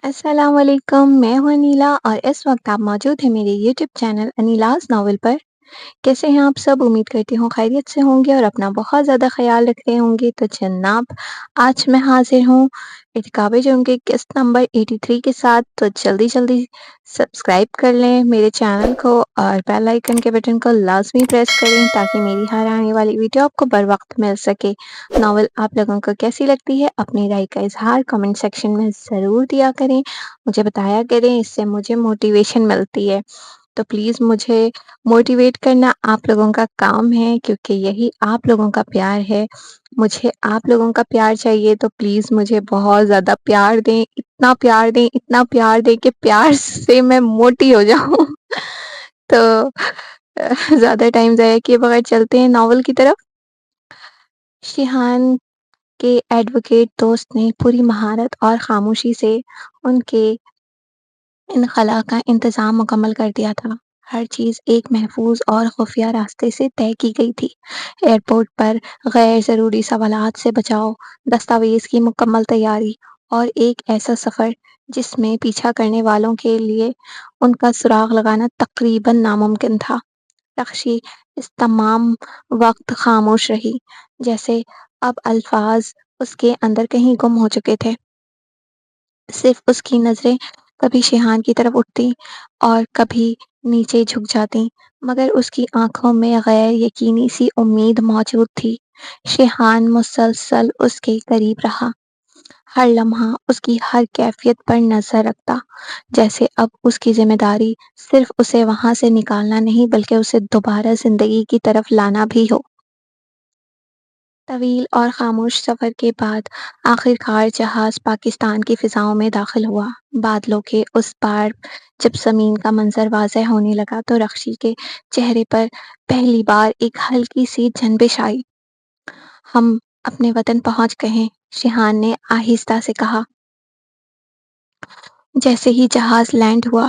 अस्सलाम वालेकुम, मैं हूँ अनीला और इस वक्त आप मौजूद हैं मेरे यूट्यूब चैनल अनीलाज़ नॉवल पर। कैसे हैं आप सब? उम्मीद करती हूँ खैरियत से होंगे और अपना बहुत ज़्यादा ख़्याल रख रहे होंगे। तो जनाब, आज मैं हाज़िर हूँ इरकाब जुर्म के किस्त नंबर 83 के साथ। तो जल्दी-जल्दी सब्सक्राइब कर लें मेरे चैनल को और बेल आइकन के बटन को लाज़मी प्रेस करें ताकि मेरी हर आने वाली वीडियो आपको बर वक़्त मिल सके। नॉवल आप लोगों को कैसी लगती है? अपनी राय का इज़हार कमेंट सेक्शन में ज़रूर दिया करें। मुझे बताया करें, इससे मुझे मोटिवेशन मिलती है। तो प्लीज़ मुझे मोटिवेट करना आप लोगों का काम है, क्योंकि यही आप लोगों का प्यार है। मुझे आप लोगों का प्यार चाहिए, तो प्लीज़ मुझे बहुत ज़्यादा प्यार दें, इतना प्यार दें, इतना प्यार दें कि प्यार से मैं मोटी हो जाऊँ। तो ज़्यादा टाइम ज़ाया किए बगैर चलते हैं नॉवल की तरफ। शिहान के एडवोकेट दोस्त ने पूरी महारत और खामोशी से उनके इनखला का इंतज़ाम मुकम्मल कर दिया था। हर चीज़ एक महफूज़ और खुफ़िया रास्ते से तय की गई थी। एयरपोर्ट पर गैर ज़रूरी सवालात से बचाव, दस्तावेज़ की मुकम्मल तैयारी और एक ऐसा सफ़र जिसमें पीछा करने वालों के लिए उनका सुराग लगाना तक़रीबन नामुमकिन था। रख्शी इस तमाम वक़्त ख़ामोश रही, जैसे अब अल्फ़ाज़ उसके अंदर कहीं गुम हो चुके थे। सिर्फ़ उसकी नज़रें कभी शिहान की तरफ उठतीं और कभी नीचे झुक जातीं, मगर उसकी आँखों में गैर यकीनी सी उम्मीद मौजूद थी। शिहान मुसलसल उसके करीब रहा, हर लम्हा उसकी हर कैफ़ियत पर नज़र रखता, जैसे अब उसकी ज़िम्मेदारी सिर्फ़ उसे वहाँ से निकालना नहीं बल्कि उसे दोबारा ज़िंदगी की तरफ लाना भी हो। तवील और खामोश सफ़र के बाद आखिरकार जहाज़ पाकिस्तान की फ़िज़ाओं में दाख़िल हुआ। बादलों के उस पार जब ज़मीन का मंज़र वाज़ेह होने लगा तो रख्शी के चेहरे पर पहली बार एक हल्की-सी जंबिश आई। हम अपने वतन पहुँच गए हैं, शिहान ने आहिस्ता से कहा। जैसे ही जहाज़ लैंड हुआ,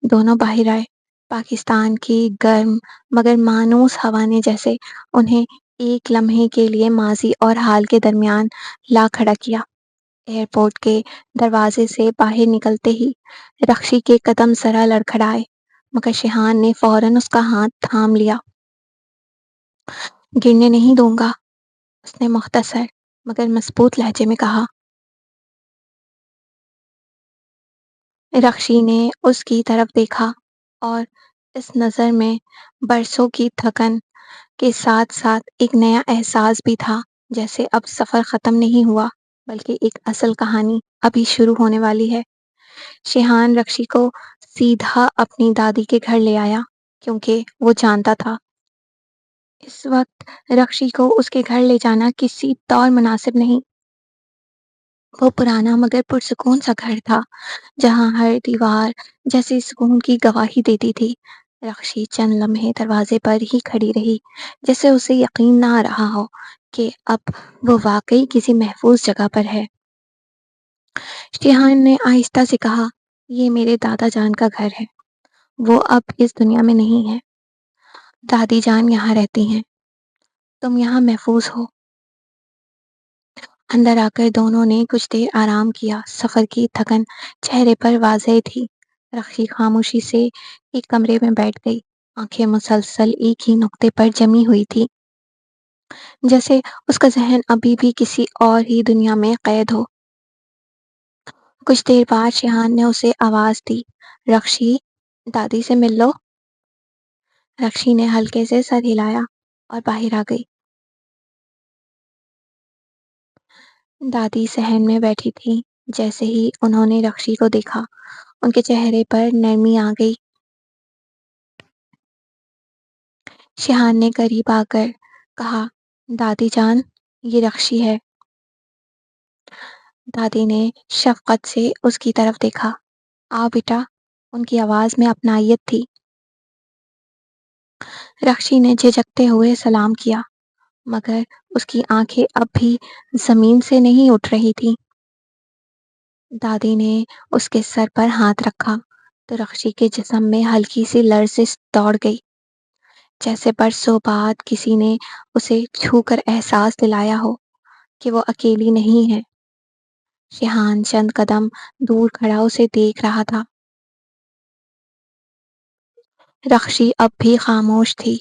दोनों बाहर आए। पाकिस्तान की गर्म मगर मानूस हवा ने जैसे उन्हें एक लम्हे के लिए माज़ी और हाल के दरमियान ला खड़ा किया। एयरपोर्ट के दरवाज़े से बाहर निकलते ही रख्शी के कदम ज़रा लड़खड़ाए, मगर शिहान ने फ़ौरन उसका हाथ थाम लिया। गिरने नहीं दूँगा, उसने मुख्तसर मगर मज़बूत लहजे में कहा। रख्शी ने उसकी तरफ देखा और इस नज़र में बरसों की थकन के साथ-साथ एक नया एहसास भी था, जैसे अब सफ़र ख़त्म नहीं हुआ, बल्कि एक असल कहानी अभी शुरू होने वाली है। शिहान रख्शी को सीधा अपनी दादी के घर ले आया, क्योंकि वो जानता था इस वक़्त रख्शी को उसके घर ले जाना किसी तौर मुनासिब नहीं। वो पुराना मगर पुरसुकून सा घर था, जहाँ हर दीवार जैसे सुकून की गवाही देती थी। रख्शी चंद लम्हे दरवाजे पर ही खड़ी रही, जैसे उसे यकीन ना आ रहा हो कि अब वो वाकई किसी महफूज जगह पर है। शिहान ने आहिस्ता से कहा, ये मेरे दादा जान का घर है। वो अब इस दुनिया में नहीं है। दादी जान यहाँ रहती हैं। तुम यहाँ महफूज हो। अंदर आकर दोनों ने कुछ देर आराम किया। सफ़र की थकन चेहरे पर वाज़ेह थी। रख़ी खामोशी से एक कमरे में बैठ गई। आँखें मुसलसल एक ही नुक्ते पर जमी हुई थी, जैसे उसका ज़हन अभी भी किसी और ही दुनिया में क़ैद हो। कुछ देर बाद शिहान ने उसे आवाज़ दी, रख़ी, दादी से मिल लो। रख़ी ने हल्के से सर हिलाया और बाहर आ गई। दादी सहन में बैठी थीं। जैसे ही उन्होंने रख़ी को देखा, उनके चेहरे पर नरमी आ गई। शिहान ने करीब आकर कहा, दादी जान, ये रख़ी है। दादी ने शफ़क़त से उसकी तरफ देखा। आओ बेटा, उनकी आवाज़ में अपनाइयत थी। रख़ी ने झिझकते हुए सलाम किया, मगर उसकी आँखें अब भी ज़मीन से नहीं उठ रही थीं। दादी ने उसके सर पर हाथ रखा तो रख़ी के जिस्म में हल्की सी लर्ज़िश दौड़ गई, जैसे बरसों बाद किसी ने उसे छूकर एहसास दिलाया हो कि वो अकेली नहीं है। शिहान चंद कदम दूर खड़ा उसे देख रहा था। रक्षी अब भी खामोश थी,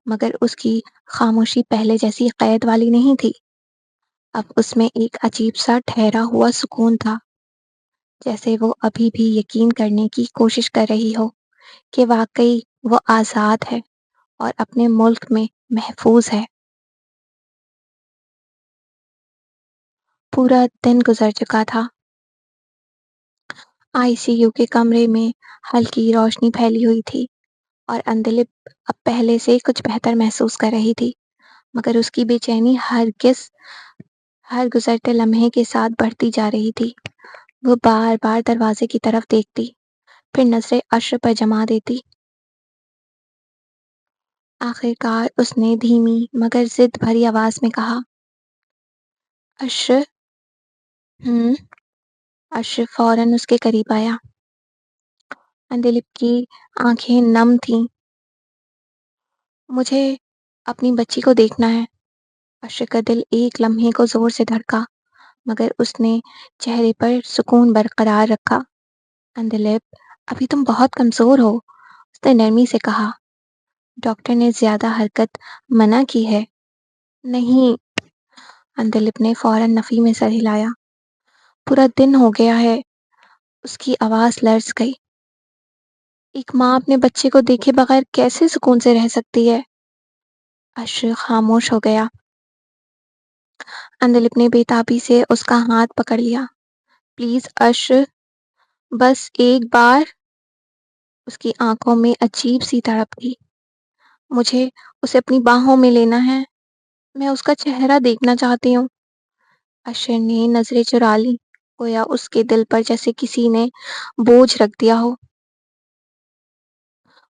मगर उसकी खामोशी पहले जैसी कैद वाली नहीं थी। अब उसमें एक अजीब सा ठहरा हुआ सुकून था, जैसे वो अभी भी यकीन करने की कोशिश कर रही हो कि वाकई वो आज़ाद है और अपने मुल्क में महफूज है। पूरा दिन गुजर चुका था। आईसीयू के कमरे में हल्की रोशनी फैली हुई थी और अंधलिप अब पहले से कुछ बेहतर महसूस कर रही थी, मगर उसकी बेचैनी हर गुजरते लम्हे के साथ बढ़ती जा रही थी। वो बार-बार दरवाजे की तरफ देखती, फिर नज़रें अर्श पर जमा देती। आखिरकार उसने धीमी मगर ज़िद भरी आवाज़ में कहा, अर्श। हुँ। अर्श फौरन उसके करीब आया। अंधलिप की आंखें नम थीं। मुझे अपनी बच्ची को देखना है। अर्श का दिल एक लम्हे को ज़ोर से धड़का, मगर उसने चेहरे पर सुकून बरकरार रखा। अंधलिप, अभी तुम बहुत कमज़ोर हो, उसने नरमी से कहा। डॉक्टर ने ज़्यादा हरकत मना की है। नहीं। अंधलिप ने फौरन नफ़ी में सर हिलाया। पूरा दिन हो गया है। उसकी आवाज़ लर्ज़ गई। एक माँ अपने बच्चे को देखे बगैर कैसे सुकून से रह सकती है? अर्श खामोश हो गया। अंधलिप ने बेताबी से उसका हाथ पकड़ लिया। प्लीज़ अर्श, बस एक बार। उसकी आंखों में अजीब सी तड़प थी। मुझे उसे अपनी बाहों में लेना है। मैं उसका चेहरा देखना चाहती हूँ। अशर ने नजरें चुरा ली, गोया उसके दिल पर जैसे किसी ने बोझ रख दिया हो।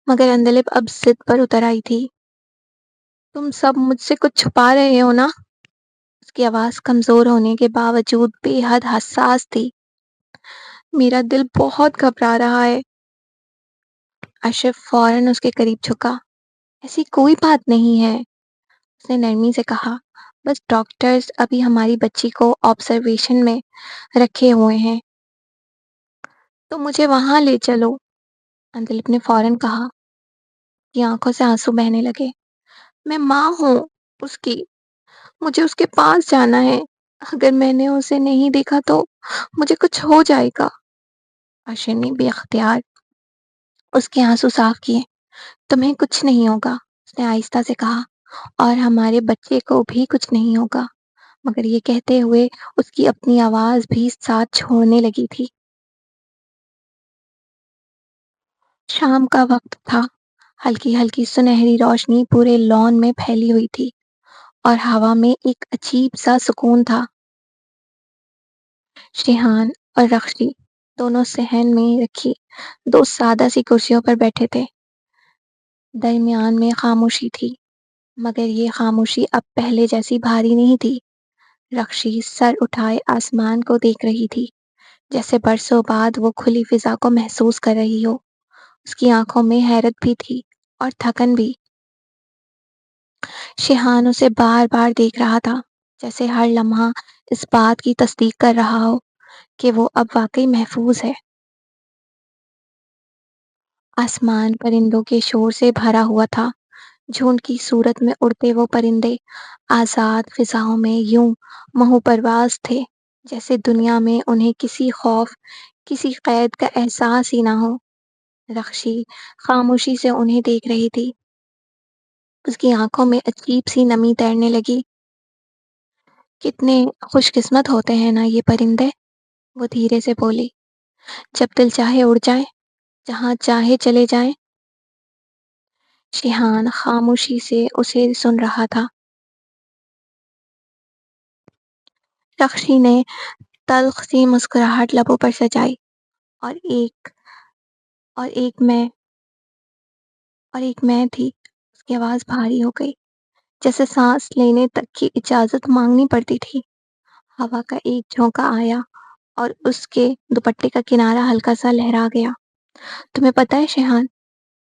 मगर अंधलिप अब जिद पर उतर आई थी। तुम सब मुझसे कुछ छुपा रहे हो ना? उसकी आवाज कमजोर होने के बावजूद बेहद हसास थी। मेरा दिल बहुत घबरा रहा है। अशर फौरन उसके करीब झुका। ऐसी कोई बात नहीं है, उसने नरमी से कहा। बस डॉक्टर्स अभी हमारी बच्ची को ऑब्जर्वेशन में रखे हुए हैं। तो मुझे वहां ले चलो, अंधलिप ने फौरन कहा। की आंखों से आंसू बहने लगे। मैं माँ हूँ उसकी, मुझे उसके पास जाना है। अगर मैंने उसे नहीं देखा तो मुझे कुछ हो जाएगा। आशा ने बेख्तियार उसके आंसू साफ किए। तुम्हें कुछ नहीं होगा, उसने आहिस्ता से कहा, और हमारे बच्चे को भी कुछ नहीं होगा। मगर ये कहते हुए उसकी अपनी आवाज भी साथ छोड़ने लगी थी। शाम का वक्त था। हल्की हल्की सुनहरी रोशनी पूरे लॉन में फैली हुई थी और हवा में एक अजीब सा सुकून था। शिहान और रक्शी दोनों सहन में रखी दो सादा सी कुर्सियों पर बैठे थे। दरमियान में खामोशी थी, मगर ये खामोशी अब पहले जैसी भारी नहीं थी। रक्शी सर उठाए आसमान को देख रही थी, जैसे बरसों बाद वो खुली फिजा को महसूस कर रही हो। उसकी आंखों में हैरत भी थी और थकन भी। शिहान उसे बार बार देख रहा था, जैसे हर लम्हा इस बात की तस्दीक कर रहा हो कि वो अब वाकई महफूज है। आसमान परिंदों के शोर से भरा हुआ था। झुंड की सूरत में उड़ते वो परिंदे आजाद फिजाओं में यूं महूपरवाज थे, जैसे दुनिया में उन्हें किसी खौफ, किसी कैद का एहसास ही ना हो। रक्शी खामोशी से उन्हें देख रही थी। उसकी आंखों में अजीब सी नमी तैरने लगी। कितने खुशकिस्मत होते हैं ना ये परिंदे, वो धीरे से बोली। जब दिल चाहे उड़ जाए, जहाँ चाहे चले जाएं। शिहान खामोशी से उसे सुन रहा था। रक्शी ने तल्ख सी मुस्कुराहट लबों पर सजाई और और एक मैं एक मैं थी। उसकी आवाज़ भारी हो गई, जैसे सांस लेने तक की इजाज़त मांगनी पड़ती थी। हवा का एक झोंका आया और उसके दुपट्टे का किनारा हल्का सा लहरा गया। तुम्हें पता है शिहान,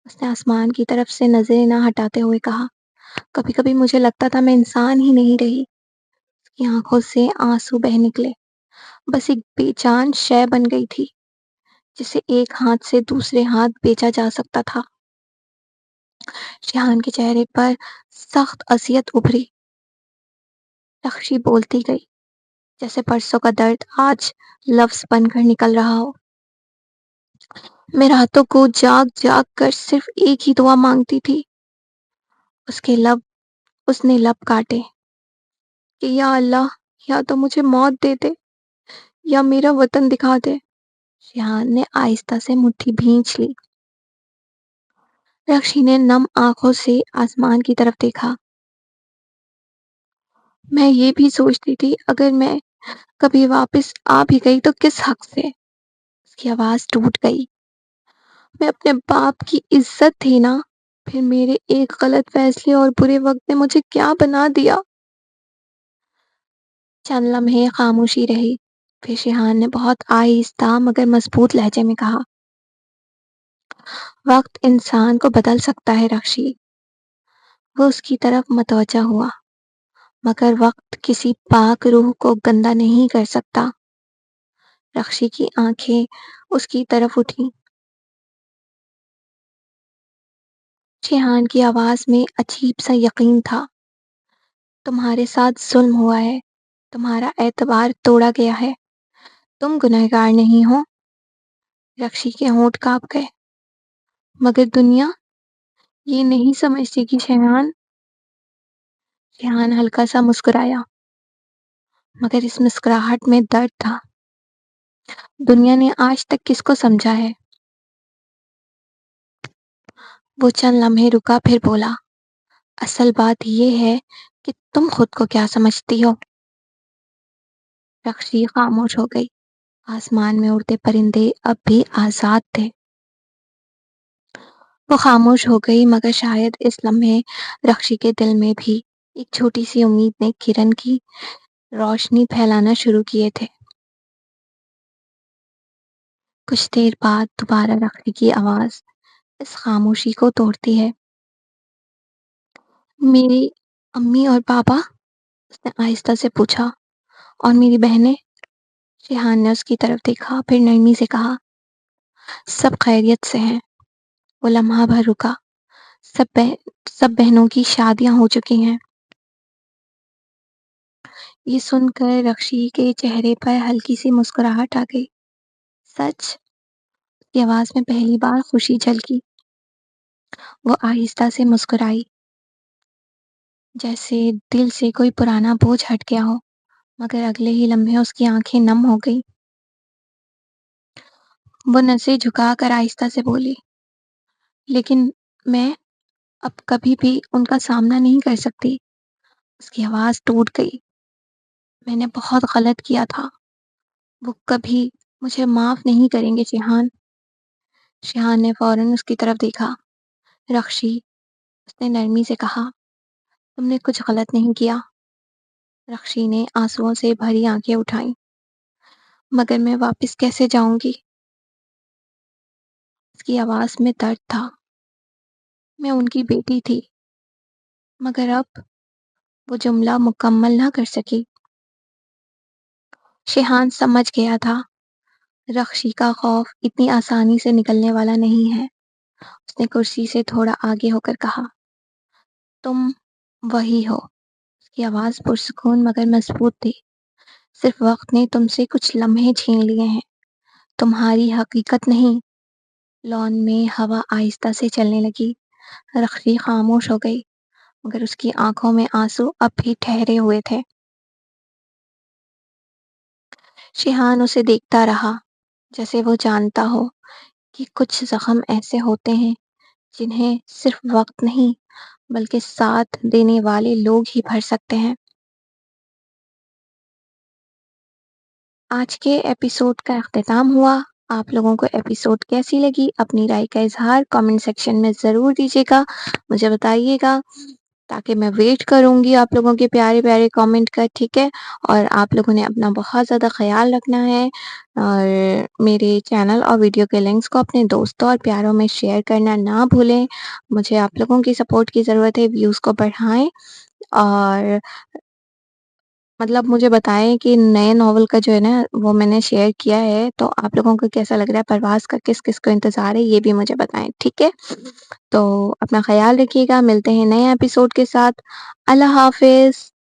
उसने आसमान की तरफ से नजरें न हटाते हुए कहा, कभी कभी मुझे लगता था मैं इंसान ही नहीं रही। उसकी आंखों से आंसू बह निकले। بس ایک بے جان شے بن گئی تھی جسے ایک ہاتھ سے دوسرے ہاتھ بیچا جا سکتا تھا۔ ریحان کے چہرے پر سخت اذیت ابھری۔ رخشی بولتی گئی جیسے پرسوں کا درد آج لفظ بن کر نکل رہا ہو۔ میں راتوں کو جاگ جاگ کر صرف ایک ہی دعا مانگتی تھی۔ اس نے لب کاٹے کہ یا اللہ، یا تو مجھے موت دے دے یا میرا وطن دکھا دے۔ ریحان نے آہستہ سے مٹھی بھینچ لی۔ رخشی نے نم آنکھوں سے آسمان کی طرف دیکھا۔ میں یہ بھی سوچتی تھی اگر میں کبھی واپس آ بھی گئی تو کس حق سے؟ اس کی آواز ٹوٹ گئی۔ میں اپنے باپ کی عزت تھی نا، پھر میرے ایک غلط فیصلے اور برے وقت نے مجھے کیا بنا دیا؟ چند لمحے خاموشی رہی، پھر ریحان نے بہت آہستہ مگر مضبوط لہجے میں کہا، وقت انسان کو بدل سکتا ہے رخشی۔ وہ اس کی طرف متوجہ ہوا، مگر وقت کسی پاک روح کو گندا نہیں کر سکتا۔ رخشی کی آنکھیں اس کی طرف اٹھیں۔ ریحان کی آواز میں عجیب سا یقین تھا۔ تمہارے ساتھ ظلم ہوا ہے، تمہارا اعتبار توڑا گیا ہے، تم گنہگار نہیں ہو۔ رخشی کے ہونٹ کانپ گئے۔ مگر دنیا یہ نہیں سمجھتی کہ ریحان ہلکا سا مسکرایا، مگر اس مسکراہٹ میں درد تھا۔ دنیا نے آج تک کس کو سمجھا ہے؟ وہ چند لمحے رکا پھر بولا، اصل بات یہ ہے کہ تم خود کو کیا سمجھتی ہو؟ رخشی خاموش ہو گئی۔ آسمان میں اڑتے پرندے اب بھی آزاد تھے۔ وہ خاموش ہو گئی، مگر شاید اس لمحے رخشی کے دل میں بھی ایک چھوٹی سی امید نے کرن کی روشنی پھیلانا شروع کیے تھے۔ کچھ دیر بعد دوبارہ رخشی کی آواز اس خاموشی کو توڑتی ہے، میری امی اور پاپا؟ اس نے آہستہ سے پوچھا، اور میری بہنیں؟ ریحان نے اس کی طرف دیکھا، پھر نرمی سے کہا، سب خیریت سے ہیں۔ وہ لمحہ بھر رکا۔ سب بہنوں کی شادیاں ہو چکی ہیں۔ یہ سن کر رخشی کے چہرے پر ہلکی سی مسکراہٹ آ گئی۔ سچ؟ اس کی آواز میں پہلی بار خوشی جھلکی۔ وہ آہستہ سے مسکرائی، جیسے دل سے کوئی پرانا بوجھ ہٹ گیا ہو، مگر اگلے ہی لمحے اس کی آنکھیں نم ہو گئی۔ وہ نظریں جھکا کر آہستہ سے بولی، لیکن میں اب کبھی بھی ان کا سامنا نہیں کر سکتی۔ اس کی آواز ٹوٹ گئی۔ میں نے بہت غلط کیا تھا، وہ کبھی مجھے معاف نہیں کریں گے ریحان۔ ریحان نے فوراً اس کی طرف دیکھا۔ رخشی، اس نے نرمی سے کہا، تم نے کچھ غلط نہیں کیا۔ رخشی نے آنسوؤں سے بھری آنکھیں اٹھائیں۔ مگر میں واپس کیسے جاؤں گی؟ اس کی آواز میں درد تھا۔ میں ان کی بیٹی تھی، مگر اب وہ جملہ مکمل نہ کر سکی۔ ریحان سمجھ گیا تھا، رخشی کا خوف اتنی آسانی سے نکلنے والا نہیں ہے۔ اس نے کرسی سے تھوڑا آگے ہو کر کہا، تم وہی ہو۔ اس کی آواز پرسکون مگر مضبوط تھی۔ صرف وقت نے تم سے کچھ لمحے چھین لیے ہیں، تمہاری حقیقت نہیں۔ لان میں ہوا آہستہ سے چلنے لگی۔ رخشی خاموش ہو گئی، مگر اس کی آنکھوں میں آنسو اب بھی ٹھہرے ہوئے تھے۔ ریحان اسے دیکھتا رہا، جیسے وہ جانتا ہو کہ کچھ زخم ایسے ہوتے ہیں جنہیں صرف وقت نہیں بلکہ ساتھ دینے والے لوگ ہی بھر سکتے ہیں۔ آج کے ایپیسوڈ کا اختتام ہوا۔ آپ لوگوں کو ایپیسوڈ کیسی لگی؟ اپنی رائے کا اظہار کامنٹ سیکشن میں ضرور دیجیے گا، مجھے بتائیے گا، تاکہ میں ویٹ کروں گی آپ لوگوں کے پیارے پیارے کامنٹ کا، ٹھیک ہے؟ اور آپ لوگوں نے اپنا بہت زیادہ خیال رکھنا ہے، اور میرے چینل اور ویڈیو کے لنکس کو اپنے دوستوں اور پیاروں میں شیئر کرنا نہ بھولیں۔ مجھے آپ لوگوں کی سپورٹ کی ضرورت ہے، ویوز کو بڑھائیں، اور مطلب مجھے بتائیں کہ نئے ناول کا جو ہے نا وہ میں نے شیئر کیا ہے، تو آپ لوگوں کو کیسا لگ رہا ہے؟ پرواز کا کس کس کو انتظار ہے یہ بھی مجھے بتائیں، ٹھیک ہے؟ تو اپنا خیال رکھیے گا، ملتے ہیں نئے ایپیسوڈ کے ساتھ۔ اللہ حافظ۔